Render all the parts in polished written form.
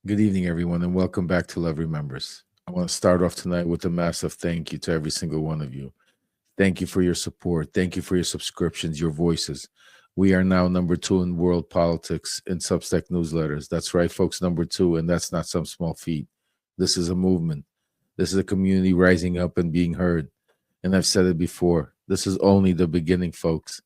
Good evening, everyone, and welcome back to Love Remembers. I want to start off tonight with a massive thank you to every single one of you. Thank you for your support. Thank you for your subscriptions, your voices. We are now number two in world politics in Substack newsletters. That's right, folks, number two, and that's not some small feat. This is a movement. This is a community rising up and being heard. And I've said it before. This is only the beginning, folks.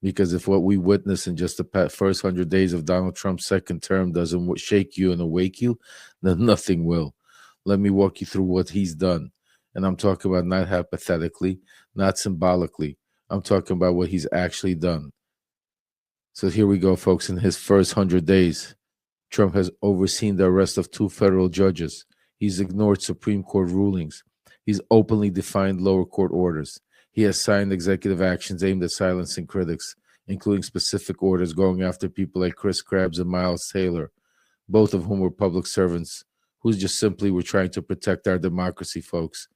Because if what we witness in just the first 100 days of Donald Trump's second term doesn't shake you and awake you, then nothing will. Let me walk you through what he's done. And I'm talking about not hypothetically, not symbolically. I'm talking about what he's actually done. So here we go, folks. In his first 100 days, Trump has overseen the arrest of two federal judges. He's ignored Supreme Court rulings. He's openly defied lower court orders. He has signed executive actions aimed at silencing critics, including specific orders going after people like Chris Krebs and Miles Taylor, both of whom were public servants who just simply were trying to protect our democracy, folks.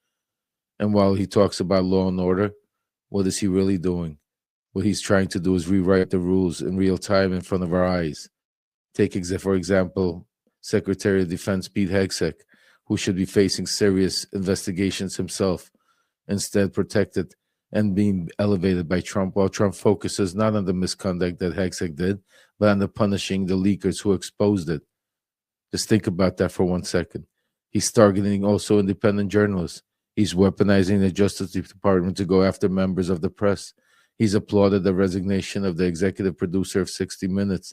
And while he talks about law and order, what is he really doing? What he's trying to do is rewrite the rules in real time in front of our eyes. Take, for example, Secretary of Defense Pete Hegseth, who should be facing serious investigations himself, instead protected and being elevated by Trump, while Trump focuses not on the misconduct that Hegseth did, but on the punishing the leakers who exposed it. Just think about that for 1 second. He's targeting also independent journalists. He's weaponizing the Justice Department to go after members of the press. He's applauded the resignation of the executive producer of 60 Minutes.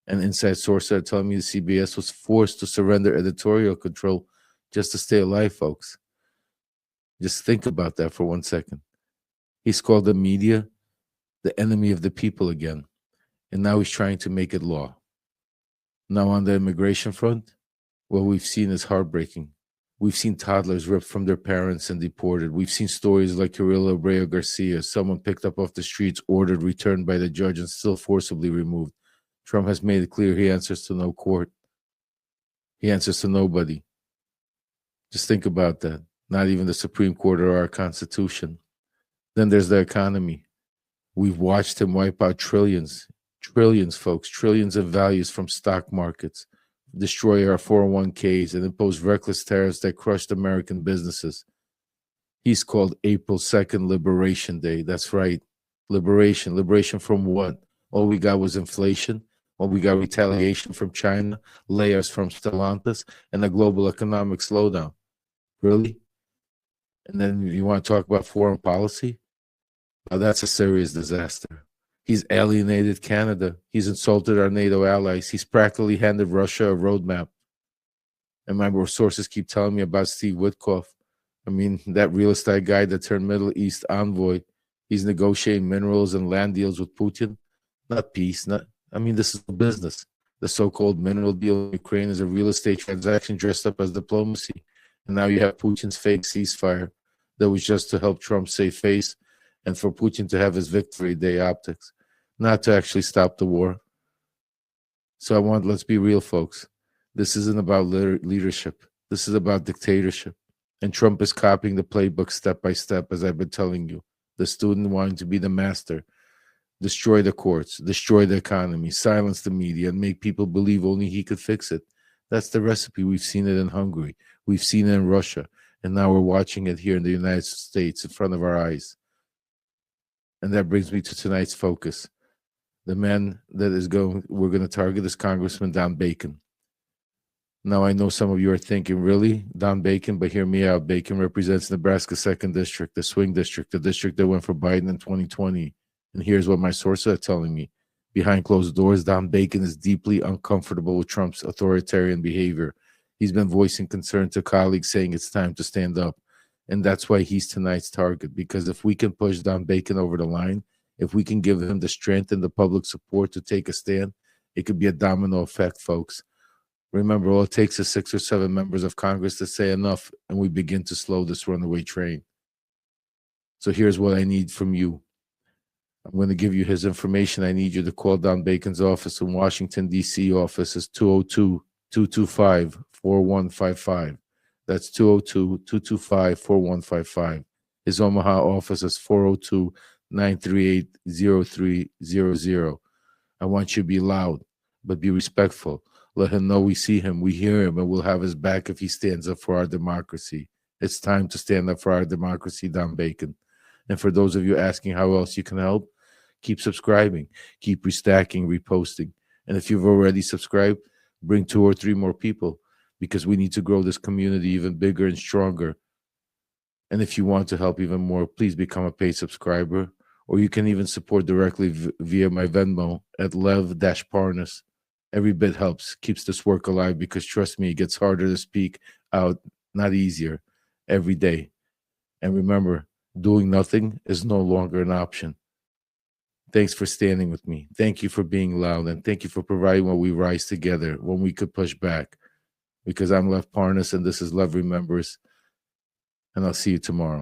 An inside source are telling me the CBS was forced to surrender editorial control just to stay alive, folks. Just think about that for 1 second. He's called the media the enemy of the people again, and now he's trying to make it law. Now, on the immigration front, what we've seen is heartbreaking. We've seen toddlers ripped from their parents and deported. We've seen stories like Carrillo Abreu Garcia, someone picked up off the streets, ordered, returned by the judge, and still forcibly removed. Trump has made it clear he answers to no court. He answers to nobody. Just think about that. Not even the Supreme Court or our Constitution. Then there's the economy. We've watched him wipe out trillions, folks, trillions of values from stock markets, destroy our 401ks, and impose reckless tariffs that crushed American businesses. He's called April 2nd Liberation Day. That's right. Liberation. Liberation from what? All we got was inflation. All we got retaliation from China, layers from Stellantis, and a global economic slowdown. Really? And then you want to talk about foreign policy? Now that's a serious disaster. He's alienated Canada. He's insulted our NATO allies. He's practically handed Russia a roadmap. And my sources keep telling me about Steve Witkoff. I mean, that real estate guy that turned Middle East envoy. He's negotiating minerals and land deals with Putin. Not peace. This is business. The so-called mineral deal in Ukraine is a real estate transaction dressed up as diplomacy. And now you have Putin's fake ceasefire that was just to help Trump save face and for Putin to have his victory day optics, not to actually stop the war. So let's be real, folks. This isn't about leadership. This is about dictatorship. And Trump is copying the playbook step by step, as I've been telling you. The student wanting to be the master. Destroy the courts, destroy the economy, silence the media, and make people believe only he could fix it. That's the recipe. We've seen it in Hungary. We've seen it in Russia. And now we're watching it here in the United States in front of our eyes. And that brings me to tonight's focus. The man that we're going to target is Congressman Don Bacon. Now, I know some of you are thinking, really, Don Bacon? But hear me out. Bacon represents Nebraska's 2nd District, the swing district, the district that went for Biden in 2020. And here's what my sources are telling me. Behind closed doors, Don Bacon is deeply uncomfortable with Trump's authoritarian behavior. He's been voicing concern to colleagues, saying it's time to stand up. And that's why he's tonight's target, because if we can push Don Bacon over the line, if we can give him the strength and the public support to take a stand, it could be a domino effect, folks. Remember, all it takes is 6 or 7 members of Congress to say enough, and we begin to slow this runaway train. So here's what I need from you. I'm going to give you his information. I need you to call Don Bacon's office in Washington, D.C. Office is 202-225-4155. That's 202-225-4155. His Omaha office is 402-938-0300. I want you to be loud, but be respectful. Let him know we see him, we hear him, and we'll have his back if he stands up for our democracy. It's time to stand up for our democracy, Don Bacon. And for those of you asking how else you can help, keep subscribing, keep restacking, reposting. And if you've already subscribed, bring 2 or 3 more people, because we need to grow this community even bigger and stronger. And if you want to help even more, please become a paid subscriber, or you can even support directly via my Venmo at Lev-Parnas. Every bit helps, keeps this work alive, because trust me, it gets harder to speak out, not easier, every day. And remember, doing nothing is no longer an option. Thanks for standing with me. Thank you for being loud, and thank you for providing when we rise together, when we could push back. Because I'm Lev Parnas, and this is Lev Remembers, and I'll see you tomorrow.